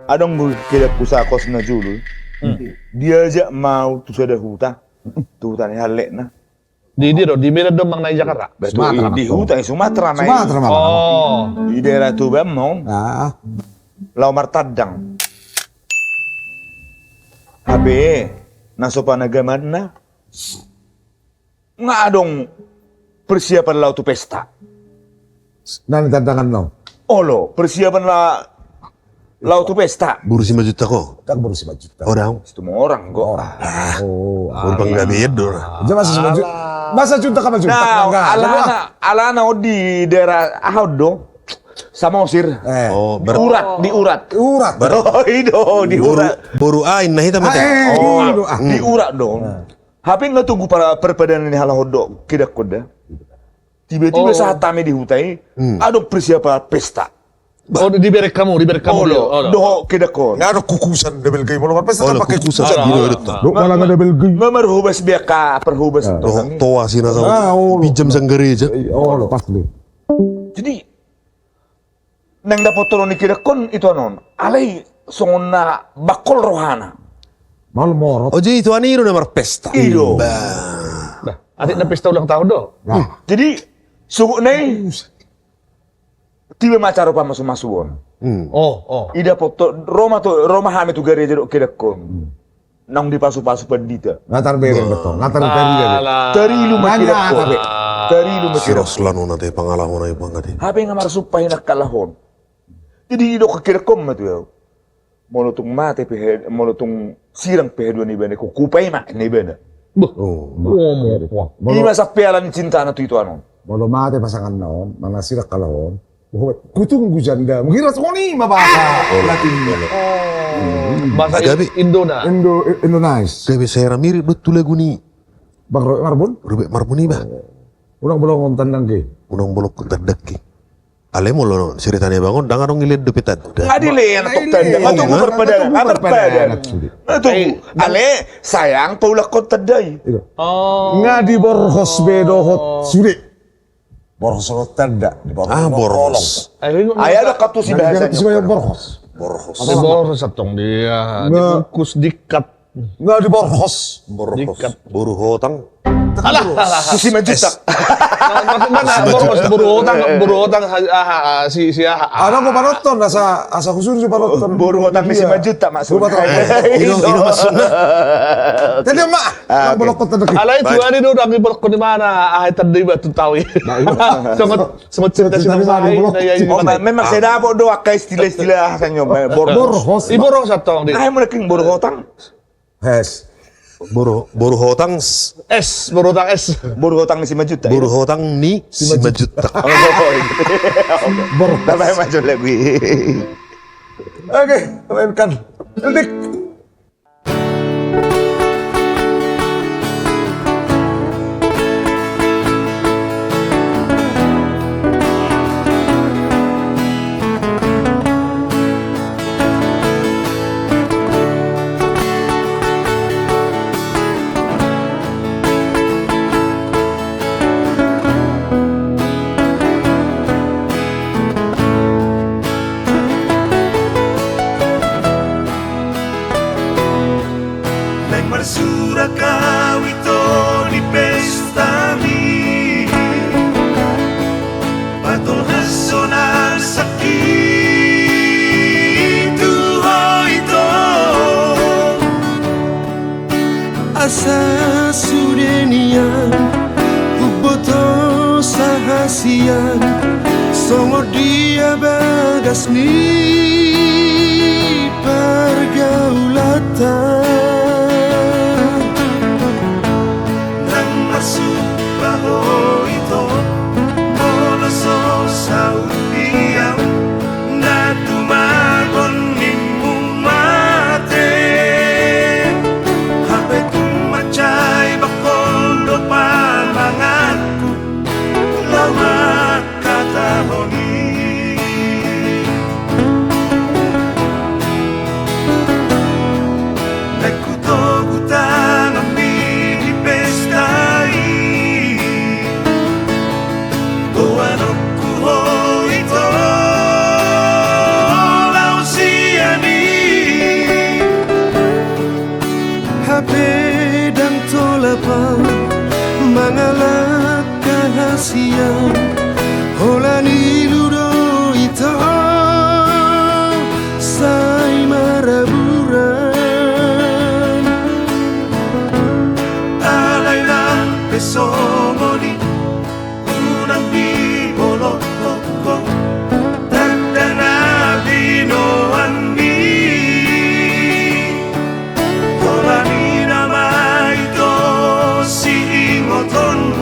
Adong kira kusa kos na julu. Dia aja mau tu sudah hutan. Tu hutan halek na. Di mana dong Bang Nai Jakarta? Betul, di hutan Sumatera na. Sumatera malah. Oh. Di daerah tu bemong. Ah, Lau Martadang. Habe nasopan agama na. Nga adong persiapan lau tu pesta. nanti tantangan no. Olo, persiapan lau tu pesta. Buru 5 juta kok. Kan baru 5 juta. Orang. Semua orang kok. Oh, Urbang gak beda. aja masa 5 juta. Masa juta kan juta Nah, enggak. alana di daerah Ahod dong. Samosir. Oh, Urat, di urat. Urat. Oh, itu di urat. Boru ain nah hitam mata. Oh, di urat dong. Hape nggak tunggu para perpaduan ini halah hodok kidak koda. Tiba-tiba saat kami di hutai, ada persiapan pesta. Oh, diberi kamu Oh, doh kidak kod. Nggak ada kukusan double game. Mau pesta Oh, pakai kukusan kukusan. gitu itu. Lu malah nggak double game. Memerhubas biaka perhubas itu. Oh, toa sih nasa. oh. Pinjam sang gereja. Oh, lo pas lu. Jadi nang dapat turun di kidak kon itu anon. Alai songona bakol rohana. Mal morot. Oh, jadi itu aniru nama pesta. Ido. Nah, adik na pesta ulang tahun dong. Nah, Jadi suku nih tiba macara pa masuk-masuon. Oh. Ida foto Roma hame tu gereja do kidak kon. Nang dipasu-pasu pendita. ngatar beren betul. Ngatar beren dia. Dari lu Banyak, makidak kon. tapi. Dari lu makidak. Siros lanu nanti pengalaman na ibang ngati. Hape nga marsupay na kalahon. Jadi ido kakirakom na tuyaw. Molotong mate pehe, molotong sirang pehe dua ni benda. Kukupay mak ni benda. Ini masak pialan cinta na tu itu anon. Mau mate pasangan naon, mana sirak kalahon. Kutunggu janda. Mengira sekali mabaka. Latin. Bahasa Agabi. Indo na. Indonesia. Kayak saya mirip betul lagu ni. Bang Roy Marbun. Rubek Marbuni ba? Ulang bolong tandang ke. Unang bolok kedadak ki. Ale mo lo ceritanya bangun dangan dong ngilid depetat. Adile yang tok tanda. Matunggu perpadangan. Perpadangan. Matunggu. Ale sayang paulak kau tadai. Oh. Nga di borhos bedohot sulit. Borhos tanda. Ah, boros. Ayah ada katu si bahasa. Semuanya borhos. Ada boros satong dia. Dibungkus dikat. Nga di borhos. Dikat. Buru hotang. Si majutak. Mana boros buru hutang si Ano ko paroton asa khusus si paroton. Buru hutang ni si majutak maksud. Ino masuk na. Tadi mak. Ang bolok ko tanda. Alay itu hari do dami bolok ko di mana ahai tadi batu tawi. Semut cerita si Masai. Memang saya dapat doa ke istilah-istilah hasannya Borhos. Iborong satong di. Ay mo naking buru hutang. Hes. Buru hotang. Es berutang es. Buru hutang ni si majutak. Buru hotang ni 5 juta. Borhos. Dapat maju lagi. Oke, mainkan. Entik. Marsura kawito ni pestami Patol hasonar sakit ito Asa sudenian Uboto sahasian Songo dia bagas ni pergaulatan rahasian Holani ludo ita Sai maraburan Alay lang pesomoni Unang di bolok-bolok Tadana dinoan ni Holani nama ito si Ingoton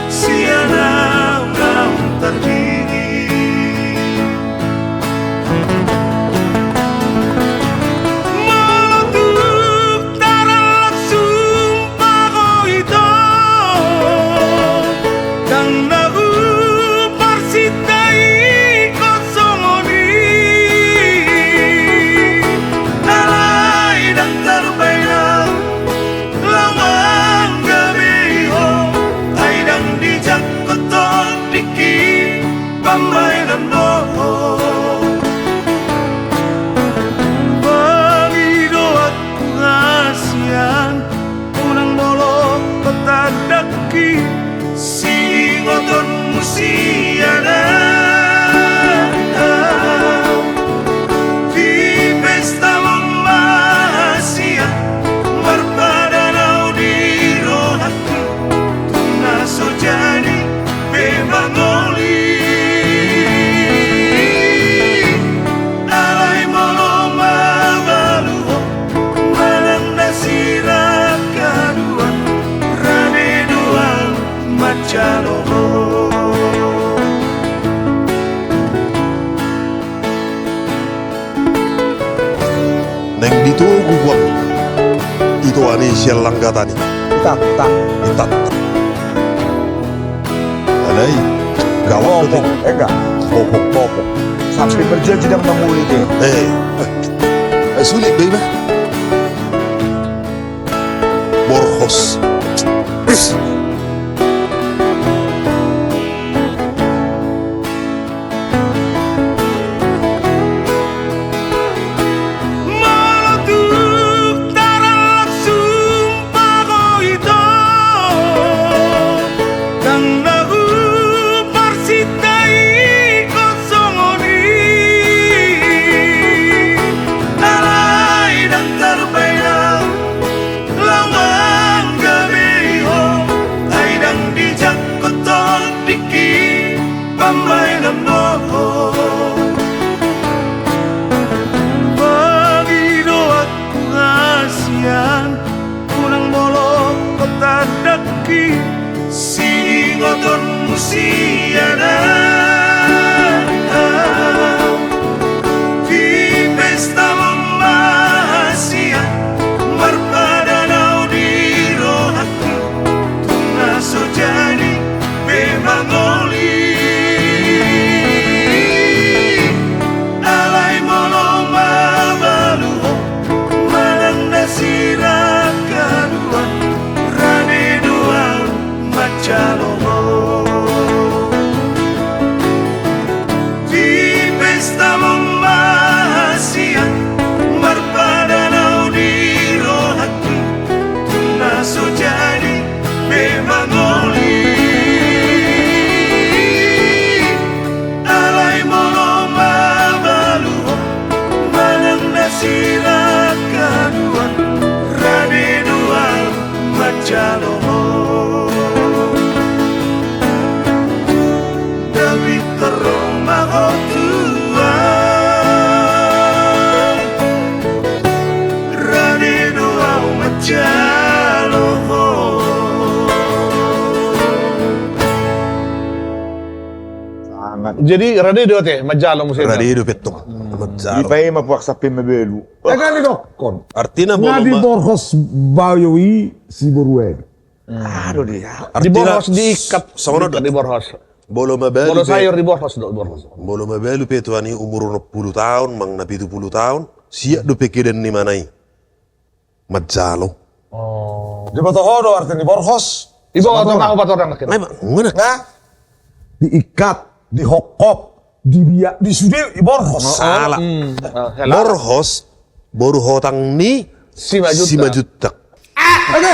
Siya nang terdiri Meletup darah sumpah ko ito Kang nauparsitai ko sumoni Alay ng tarbay ng lawang gabi ho Ay nang dijak ko ton dikit pamainan mo Pangido at pengasian Unang molok petadaki Singoton musiana Di pesta memahasian Marpadanau di rohaki Tunaso jadi bemangoli Alay molo mabaluho Mananda sirap kaduan Rane duang macaloho Neng ditugu buang. Itu ani sial langgatani. Tak. Itat. Alay. Gawat betul. Enggak. Popok. Sampai berjanji dan memulih dia. Sulit deh bah. Borhos. Meletup darah sumpah ko ito Kang nauparsitai ko sumoni Alay ng tarbay ng lawang gabi ho Ay nang dijak ko ton dikit pamainan mo Pangido at pengasian Unang molok petadaki Singoton musiana Di pesta memahasian Marpadanau di rohaki Tunaso jadi bemangoli Alay molo mabaluho Mananda sirap kaduan Rane duang macaloho Di pesta memahasian Marpadanau di rohaki Tunaso jadi bemangoli Alay molo mabaluho Mananda sirap kaduan Rane duang macaloho David teroma ko tuan Rane duang macaloho Sangat. Jadi rade dua teh majalo musim. Radio petong. Mazzaro. Ipai mapuak sapin mabelu. Enggak nih dokon. Artinya Ngadi boloma. Borhos Bayowi si Borueg. Aduh dia. Di borhos diikat. Sono Di borhos. boloma belu. Bolo sayur di borhos do borhos. Boloma belu petu ani umur 10 tahun, mang na 70 tahun. Siap do pekiden ni manai. Mazzalo. Di Batohodo artinya Borhos. Ibu atau kamu orang makin. Ay, ngena. Nah, diikat, dihokop, dibiak, disude, di Borhos. Salah. Hela. Borhos, boru hotang ni Si majuta. si majutak. Oke.